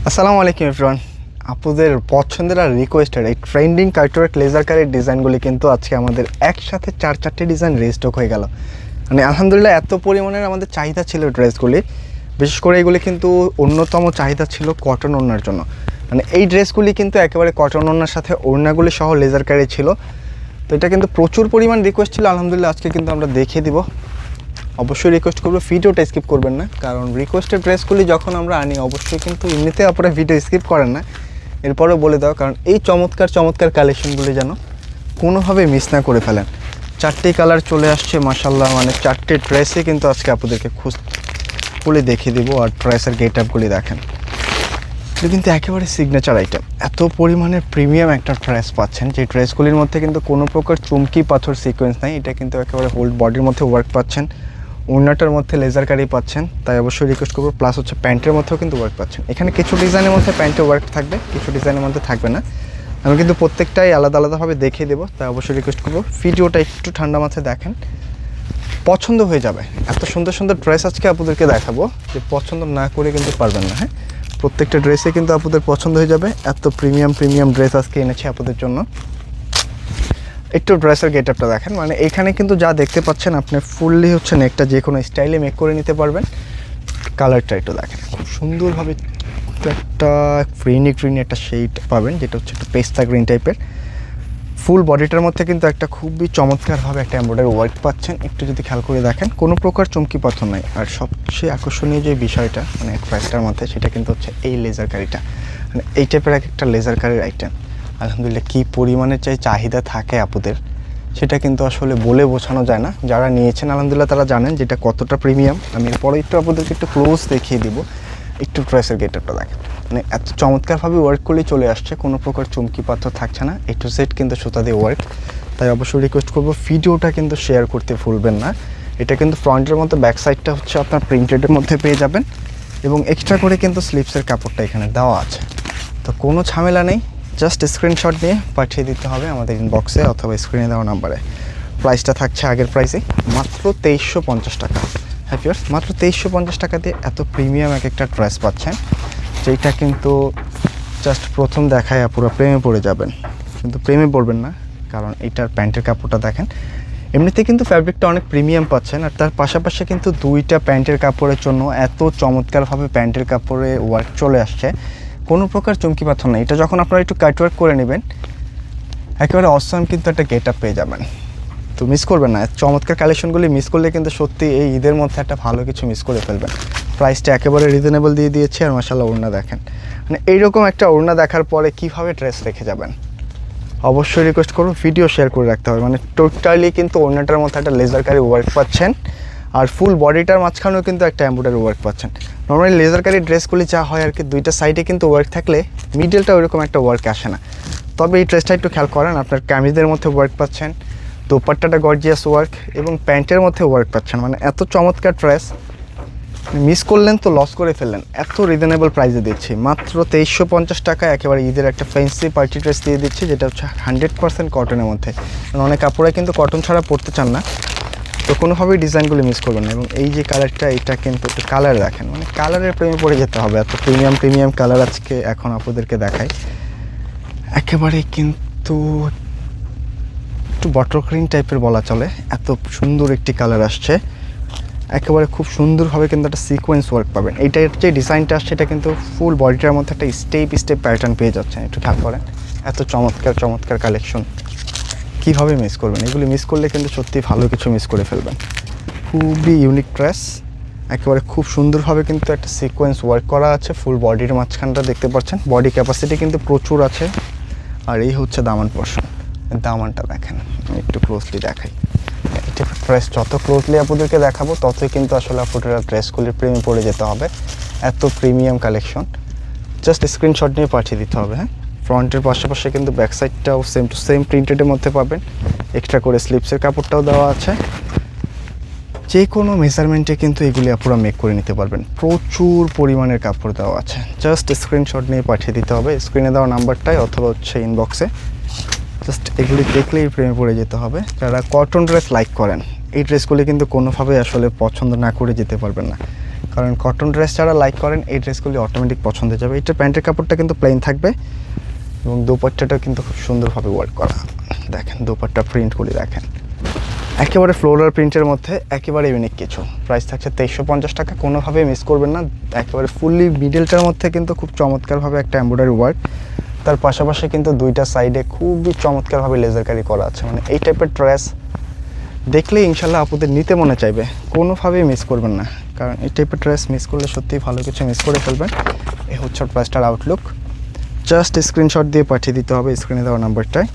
আসসালামু আলাইকুম এভরিওয়ান। আপনাদের পছন্দের আর রিকোয়েস্টেড এই ট্রেন্ডিং কাটওয়ার্ক লেজার কারের ডিজাইনগুলি কিন্তু আজকে আমাদের একসাথে চারটে ডিজাইন রিস্টক হয়ে গেল। মানে আলহামদুলিল্লাহ এত পরিমাণের আমাদের চাহিদা ছিল ড্রেসগুলি, বিশেষ করে এগুলি কিন্তু অন্যতম চাহিদা ছিল কটন ওড়নার জন্য। মানে এই ড্রেসগুলি কিন্তু একেবারে কটন ওড়নার সাথে ওড়নাগুলি সহ লেজার কারে ছিল। তো এটা কিন্তু প্রচুর পরিমাণ রিকোয়েস্ট ছিল। আলহামদুলিল্লাহ আজকে কিন্তু আমরা দেখিয়ে দিব। অবশ্যই রিকোয়েস্ট করবো ভিডিওটা স্কিপ করবেন না, কারণ রিকোয়েস্টেড ড্রেসগুলি যখন আমরা আনি অবশ্যই কিন্তু এমনিতে আপনারা ভিডিও স্কিপ করেন না, এরপরেও বলে দাও, কারণ এই চমৎকার কালেকশনগুলি যেন কোনোভাবে মিস না করে ফেলেন। চারটে কালার চলে আসছে মাশাল্লাহ, মানে চারটে ড্রেসে কিন্তু আজকে আপনাদেরকে খুলে দেখিয়ে দিব। আর ড্রেসের গেট আপগুলি দেখেন, এটা কিন্তু একেবারে সিগনেচার আইটেম। এত পরিমাণের প্রিমিয়াম একটা ড্রেস পাচ্ছেন, যে ড্রেসগুলির মধ্যে কিন্তু কোনো প্রকার চুমকি পাথর সিকোয়েন্স নাই। এটা কিন্তু একেবারে হোল বডির মধ্যে ওয়ার্ক পাচ্ছেন, ওড়নাটার মধ্যে লেজার কারি পাচ্ছেন, তাই অবশ্যই রিকোয়েস্ট করবো। প্লাস হচ্ছে প্যান্টের মধ্যেও কিন্তু ওয়ার্ক পাচ্ছেন। এখানে কিছু ডিজাইনের মধ্যে প্যান্টে ওয়ার্ক থাকবে, কিছু ডিজাইনের মধ্যে থাকবে না। আমি কিন্তু প্রত্যেকটাই আলাদাভাবে দেখিয়ে দেবো, তাই অবশ্যই রিকোয়েস্ট করবো ভিডিওটা একটু ঠান্ডা মাথায় দেখেন, পছন্দ হয়ে যাবে। এত সুন্দর ড্রেস আজকে আপনাদেরকে দেখাবো যে পছন্দ না করে কিন্তু পারবেন না। হ্যাঁ, প্রত্যেকটা ড্রেসে কিন্তু আপনাদের পছন্দ হয়ে যাবে। এত প্রিমিয়াম ড্রেস আজকে এনেছি আপনাদের জন্য। একটু ড্রেসের গেট আপটা দেখেন, মানে এখানে কিন্তু যা দেখতে পাচ্ছেন আপনি ফুললি হচ্ছে নেকটা যে কোনো স্টাইলে মেক করে নিতে পারবেন। কালারটা একটু দেখেন, খুব সুন্দরভাবে একটা গ্রিনি একটা শেড পাবেন, যেটা হচ্ছে একটু পেস্তা গ্রিন টাইপের। ফুল বডিটার মধ্যে কিন্তু একটা খুবই চমৎকারভাবে একটা এমব্রয়ডারি ওয়ার্ক পাচ্ছেন। একটু যদি খেয়াল করে দেখেন, কোনো প্রকার চমকি পাথর নাই। আর সবচেয়ে আকর্ষণীয় যে বিষয়টা মানে ড্রেসটার মধ্যে, সেটা কিন্তু হচ্ছে এই লেজার কারিটা। মানে এই টাইপের একটা লেজার কারির আইটেম আলহামদুলিল্লাহ কী পরিমাণের চাহিদা থাকে আপুদের, সেটা কিন্তু আসলে বলে বোঝানো যায় না। যারা নিয়েছেন আলহামদুলিল্লাহ তারা জানেন যেটা কতটা প্রিমিয়াম। আমি এরপরে একটু আপনাদেরকে একটু ক্লোজ দেখিয়ে দিব। একটু ড্রেসের গেটআপটা দেখেন, মানে এত চমৎকারভাবে ওয়ার্ক করলেই চলে আসছে, কোনো প্রকার চুমকি পাথর থাকছে না। A to Z কিন্তু সুতা দিয়ে ওয়ার্ক। তাই অবশ্যই রিকোয়েস্ট করবো ভিডিওটা কিন্তু শেয়ার করতে ভুলবেন না। এটা কিন্তু ফ্রন্টের মধ্যে ব্যাক সাইডটা হচ্ছে আপনার প্রিন্টেডের মধ্যে পেয়ে যাবেন, এবং এক্সট্রা করে কিন্তু স্লিপসের কাপড়টা এখানে দেওয়া আছে। তো কোনো ঝামেলা নেই, জাস্ট স্ক্রিনশট নিয়ে পাঠিয়ে দিতে হবে আমাদের ইনবক্সে অথবা স্ক্রিনে দেওয়া নাম্বারে। প্রাইসটা থাকছে আগের প্রাইসে, মাত্র 2350 টাকা। হ্যাপি ইয়ার্স, মাত্র 2350 টাকা দিয়ে এত প্রিমিয়াম একটা ড্রেস পাচ্ছেন, যেটা কিন্তু জাস্ট প্রথম দেখায় পুরো প্রেমে পড়ে যাবেন। কিন্তু প্রেমে পড়বেন না, কারণ এটার প্যান্টের কাপড়টা দেখেন। এমনিতে কিন্তু ফ্যাব্রিকটা অনেক প্রিমিয়াম পাচ্ছেন, আর তার পাশাপাশি কিন্তু দুইটা প্যান্টের কাপড়ের জন্য এত চমৎকারভাবে প্যান্টের কাপড়ে ওয়ার্ক চলে আসছে, কোনো প্রকার চমকি পাথর নেই। এটা যখন আপনারা একটু কাটওয়ার্ক করে নেবেন, একেবারে অসম কিন্তু একটা গেট আপ পেয়ে যাবেন। তো মিস করবেন না, চমৎকার কালেকশনগুলি মিস করলে কিন্তু সত্যি এই ঈদের মধ্যে একটা ভালো কিছু মিস করে ফেলবেন। প্রাইসটা একেবারে রিজনেবল দিয়ে দিয়েছে। আর মাশাআল্লাহ ওড়না দেখেন, মানে এইরকম একটা ওড়না দেখার পরে কীভাবে ড্রেস রেখে যাবেন। অবশ্যই রিকোয়েস্ট করবো ভিডিও শেয়ার করে রাখতে হবে। মানে টোটালি কিন্তু ওড়নাটার মধ্যে একটা লেজার কারি ওয়ার্ক পাচ্ছেন, আর ফুল বডিটার মাঝখানেও কিন্তু একটা এমব্রয়ডারি ওয়ার্ক পাচ্ছেন। নর্মালি লেজার কারি ড্রেসগুলি যা হয় আর কি, দুইটা সাইডে কিন্তু ওয়ার্ক থাকলে মিডলটা ওইরকম একটা ওয়ার্ক আসে না। তবে এই ড্রেসটা একটু খেয়াল করেন, আপনার কামিজের মধ্যে ওয়ার্ক পাচ্ছেন, দোপাট্টাটা গর্জিয়াস ওয়ার্ক, এবং প্যান্টের মধ্যে ওয়ার্ক পাচ্ছেন। মানে এত চমৎকার ড্রেস, মিস করলেন তো লস করে ফেললেন। এত রিজনেবল প্রাইসে দিচ্ছি, মাত্র 2350 টাকা একেবারে ঈদের একটা ফ্যান্সি পার্টি ড্রেস দিয়ে দিচ্ছি, যেটা হচ্ছে 100% কটনের মধ্যে। অনেক কাপড়াই কিন্তু কটন ছাড়া পরতে চান না, তো কোনোভাবেই ডিজাইনগুলো মিস করবেন না। এবং এই যে কালারটা, এটা কিন্তু একটু কালার দেখেন, মানে কালারের প্রেমে পড়ে যেতে হবে। এত প্রিমিয়াম কালার আজকে এখন আপনাদেরকে দেখাই। একেবারে কিন্তু একটু বটল গ্রিন টাইপের বলা চলে, এত সুন্দর একটি কালার আসছে। একেবারে খুব সুন্দরভাবে কিন্তু একটা সিকোয়েন্স ওয়ার্ক পাবেন। এইটার যে ডিজাইনটা আসছে, এটা কিন্তু ফুল বডিটার মধ্যে একটা স্টেপ প্যাটার্ন পেয়ে যাচ্ছেন। একটু খেয়াল করেন, এত চমৎকার কালেকশন কীভাবে মিস করবেন। এগুলি মিস করলে কিন্তু সত্যি ভালো কিছু মিস করে ফেলবেন। খুবই ইউনিক ড্রেস, একেবারে খুব সুন্দরভাবে কিন্তু একটা সিকোয়েন্স ওয়ার্ক করা আছে। ফুল বডির মাঝখানটা দেখতে পাচ্ছেন, বডি ক্যাপাসিটি কিন্তু প্রচুর আছে। আর এই হচ্ছে দামান পোর্শন, দামানটা দেখেন, আমি একটু ক্লোজলি দেখাই। এটা ড্রেস যত ক্লোজলি আপনাদেরকে দেখাবো, ততই কিন্তু আসলে আপনারা ড্রেসগুলির প্রেমে পড়ে যেতে হবে। এত প্রিমিয়াম কালেকশন, জাস্ট স্ক্রিনশট নিয়ে পাঠিয়ে দিতে হবে। হ্যাঁ, ফ্রন্টের পাশাপাশি কিন্তু ব্যাক সাইডটাও সেম টু সেম প্রিন্টেডের মধ্যে পাবেন। এক্সট্রা করে স্লিপসের কাপড়টাও দেওয়া আছে। যে কোনো মেজারমেন্টে কিন্তু এগুলি আপনারা মেক করে নিতে পারবেন। প্রচুর পরিমাণের কাপড় দেওয়া আছে, জাস্ট স্ক্রিনশট নিয়ে পাঠিয়ে দিতে হবে স্ক্রিনে দেওয়া নাম্বারটায়, অথবা হচ্ছে ইনবক্সে। জাস্ট এগুলি দেখলেই প্রেমে পড়ে যেতে হবে। যারা কটন ড্রেস লাইক করেন, এই ড্রেসগুলি কিন্তু কোনোভাবে আসলে পছন্দ না করে যেতে পারবেন না। কারণ কটন ড্রেস যারা লাইক করেন এই ড্রেসগুলি অটোমেটিক পছন্দ হয়ে যাবে। এটা প্যান্টের কাপড়টা কিন্তু প্লেন থাকবে এবং দোপাট্টাটা কিন্তু খুব সুন্দরভাবে ওয়ার্ক করা। দেখেন দোপাট্টা প্রিন্টগুলি দেখেন, একেবারে ফ্লোরাল প্রিন্টের মধ্যে একেবারে ইউনিক কিছু। প্রাইস থাকছে 2350 টাকা, কোনোভাবেই মিস করবেন না। একেবারে ফুললি মিডলটার মধ্যে কিন্তু খুব চমৎকারভাবে একটা এমব্রয়ডারি ওয়ার্ক, তার পাশাপাশি কিন্তু দুইটা সাইডে খুবই চমৎকারভাবে লেজার কারি করা আছে। মানে এই টাইপের ড্রেস দেখলে ইনশাল্লাহ আপুদের নিতে মনে চাইবে, কোনোভাবেই মিস করবেন না। কারণ এই টাইপের ড্রেস মিস করলে সত্যিই ভালো কিছু মিস করে ফেলবেন। এই হচ্ছে প্রাইসটার আউটলুক। জাস্ট স্ক্রিনশট দিয়ে পাঠিয়ে দিতে হবে স্ক্রিনে দেওয়া নাম্বারটায়।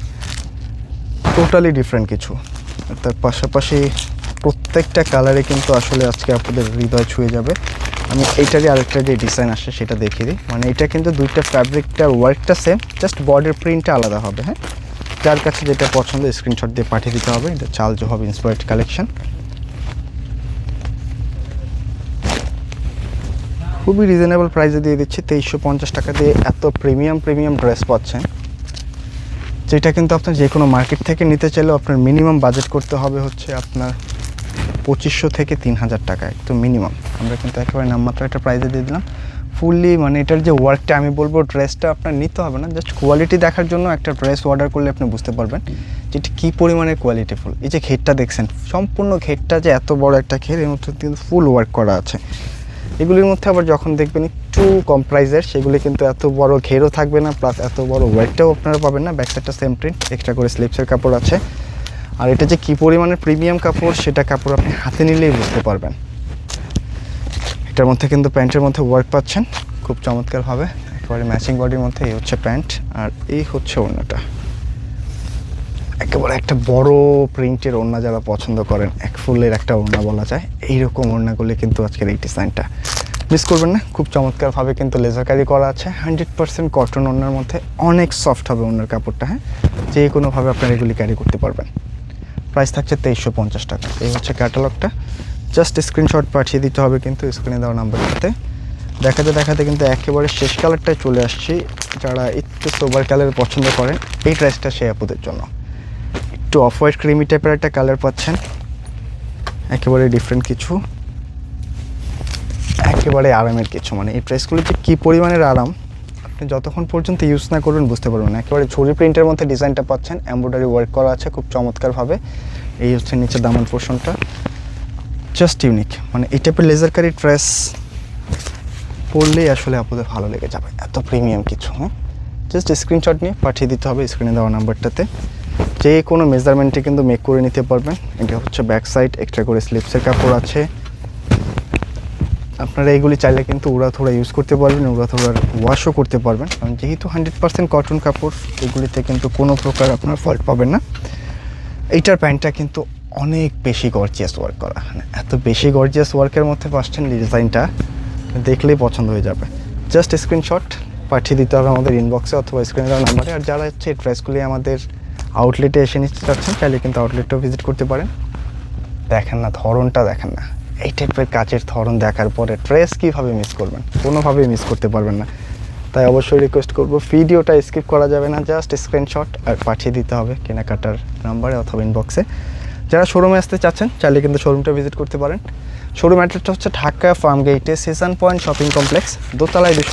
টোটালি ডিফারেন্ট কিছু, তার পাশাপাশি প্রত্যেকটা কালারে কিন্তু আসলে আজকে আপনাদের হৃদয় ছুঁয়ে যাবে। আমি এইটারই আরেকটা যে ডিজাইন আসে সেটা দেখিয়ে দিই। মানে এটা কিন্তু দুইটা ফ্যাব্রিকটার ওয়ার্কটা সেম, জাস্ট বডির প্রিন্টটা আলাদা হবে। হ্যাঁ, যার কাছে যেটা পছন্দ স্ক্রিনশট দিয়ে পাঠিয়ে দিতে হবে। এটা চাল জোহব ইন্সপায়ার্ড কালেকশন, খুবই রিজনেবল প্রাইসে দিয়ে দিচ্ছি। 2350 টাকা দিয়ে এত প্রিমিয়াম ড্রেস পাচ্ছেন, যেটা কিন্তু আপনার যে কোনো মার্কেট থেকে নিতে চাইলেও আপনার মিনিমাম বাজেট করতে হবে হচ্ছে আপনার 2500 থেকে 3000 টাকা, একটু মিনিমাম। আমরা কিন্তু একেবারে নামমাত্র একটা প্রাইসে দিয়ে দিলাম ফুললি। মানে এটার যে ওয়ার্কটা আমি বলবো, ড্রেসটা আপনার নিতে হবে না, জাস্ট কোয়ালিটি দেখার জন্য একটা ড্রেস অর্ডার করলে আপনি বুঝতে পারবেন যেটা কী পরিমাণে কোয়ালিটিফুল। এই যে ঘেরটা দেখছেন, সম্পূর্ণ ঘেরটা যে এত বড় একটা ঘের, এর মধ্যে কিন্তু ফুল ওয়ার্ক করা আছে। এগুলির মধ্যে আবার যখন দেখবেন একটু কম প্রাইসের, সেগুলি কিন্তু এত বড় ঘেরও থাকবে না, প্লাস এত বড় ওয়ার্কটাও আপনারা পাবেন না। ব্যাক সাইডটা সেম প্রিন্ট, এক্সট্রা করে স্লিপসের কাপড় আছে। আর এটা যে কী পরিমাণের প্রিমিয়াম কাপড় সেটা কাপড় আপনি হাতে নিলেই বুঝতে পারবেন। এটার মধ্যে কিন্তু প্যান্টের মধ্যে ওয়ার্ক পাচ্ছেন খুব চমৎকারভাবে, একেবারে ম্যাচিং বডির মধ্যে। এই হচ্ছে প্যান্ট আর এই হচ্ছে ওড়নাটা, একেবারে একটা বড় প্রিন্টের ওড়না যারা পছন্দ করেন, এক ফুলের একটা ওড়না বলা যায়, এইরকম ওড়নাগুলি কিন্তু আজকের এই ডিজাইনটা মিস করবেন না। খুব চমৎকারভাবে কিন্তু লেজার কারি করা আছে, 100% কটন ওড়নার মধ্যে, অনেক সফট হবে ওড়নার কাপড়টা। হ্যাঁ, যে কোনোভাবে আপনারা এগুলি ক্যারি করতে পারবেন। প্রাইস থাকছে 2350 টাকা। এই হচ্ছে ক্যাটালগটা, জাস্ট স্ক্রিনশট পাঠিয়ে দিতে হবে কিন্তু স্ক্রিনে দেওয়া নাম্বারটাতে। দেখাতে কিন্তু একেবারে শেষ কালারটায় চলে আসছি। যারা একটু সোবার কালার পছন্দ করেন, এই ড্রেসটা সেই আপুদের জন্য। একটু অফ হোয়াইট ক্রিমি টাইপের একটা কালার পাচ্ছেন, একেবারে ডিফারেন্ট কিছু, একেবারে আরামের কিছু। মানে এই ড্রেসগুলিতে কী পরিমাণের আরাম আপনি যতক্ষণ পর্যন্ত ইউজ না করবেন বুঝতে পারবেন না। একেবারে ছড়ি প্রিন্টের মধ্যে ডিজাইনটা পাচ্ছেন, এমব্রয়ডারি ওয়ার্ক করা আছে খুব চমৎকারভাবে। এই হচ্ছে নিচে দামান পোর্শনটা, জাস্ট ইউনিক। মানে এই টাইপের লেজার কারি ড্রেস পরলেই আসলে আপনাদের ভালো লেগে যাবে, এত প্রিমিয়াম কিছু। হ্যাঁ, জাস্ট স্ক্রিনশট নিয়ে পাঠিয়ে দিতে হবে স্ক্রিনে দেওয়া নাম্বারটাতে। যে কোনো মেজারমেন্টে কিন্তু মেক করে নিতে পারবেন। এটা হচ্ছে ব্যাক সাইড, এক্সট্রা করে স্লিপসের কাপড় আছে। আপনারা এইগুলি চাইলে কিন্তু উড়াথোড়া ইউজ করতে পারবেন, উড়াথোড়ার ওয়াশও করতে পারবেন। কারণ যেহেতু 100% কটন কাপড়, এগুলিতে কিন্তু কোনো প্রকার আপনার ফল্ট পাবেন না। এইটার প্যান্টটা কিন্তু অনেক বেশি গর্জিয়াস ওয়ার্ক করা, মানে এত বেশি গর্জিয়াস ওয়ার্কের মধ্যে পাচ্ছেন, ডিজাইনটা দেখলেই পছন্দ হয়ে যাবে। জাস্ট স্ক্রিনশট পাঠিয়ে দিতে হবে আমাদের ইনবক্সে অথবা স্ক্রিনে দেওয়া নাম্বারে। আর যারা হচ্ছে এই ড্রেসগুলি আমাদের আউটলেটে এসে নিতে চাচ্ছেন, চাইলে কিন্তু আউটলেটটাও ভিজিট করতে পারেন। দেখেন না ধরনটা, দেখেন না এই টাইপের কাচের ধরন দেখার পরে ড্রেস কীভাবে মিস করবেন, কোনোভাবেই মিস করতে পারবেন না। তাই অবশ্যই রিকোয়েস্ট করব, ভিডিওটা স্কিপ করা যাবে না, জাস্ট স্ক্রিনশট আর পাঠিয়ে দিতে হবে কেনাকাটার নাম্বারে অথবা ইনবক্সে। যারা শোরুমে আসতে চাচ্ছেন চাইলে কিন্তু শোরুমটা ভিজিট করতে পারেন। শোরুম অ্যাড্রেসটা হচ্ছে ঢাকা ফার্ম গেটে, সেশন পয়েন্ট শপিং কমপ্লেক্স, দোতলায় 2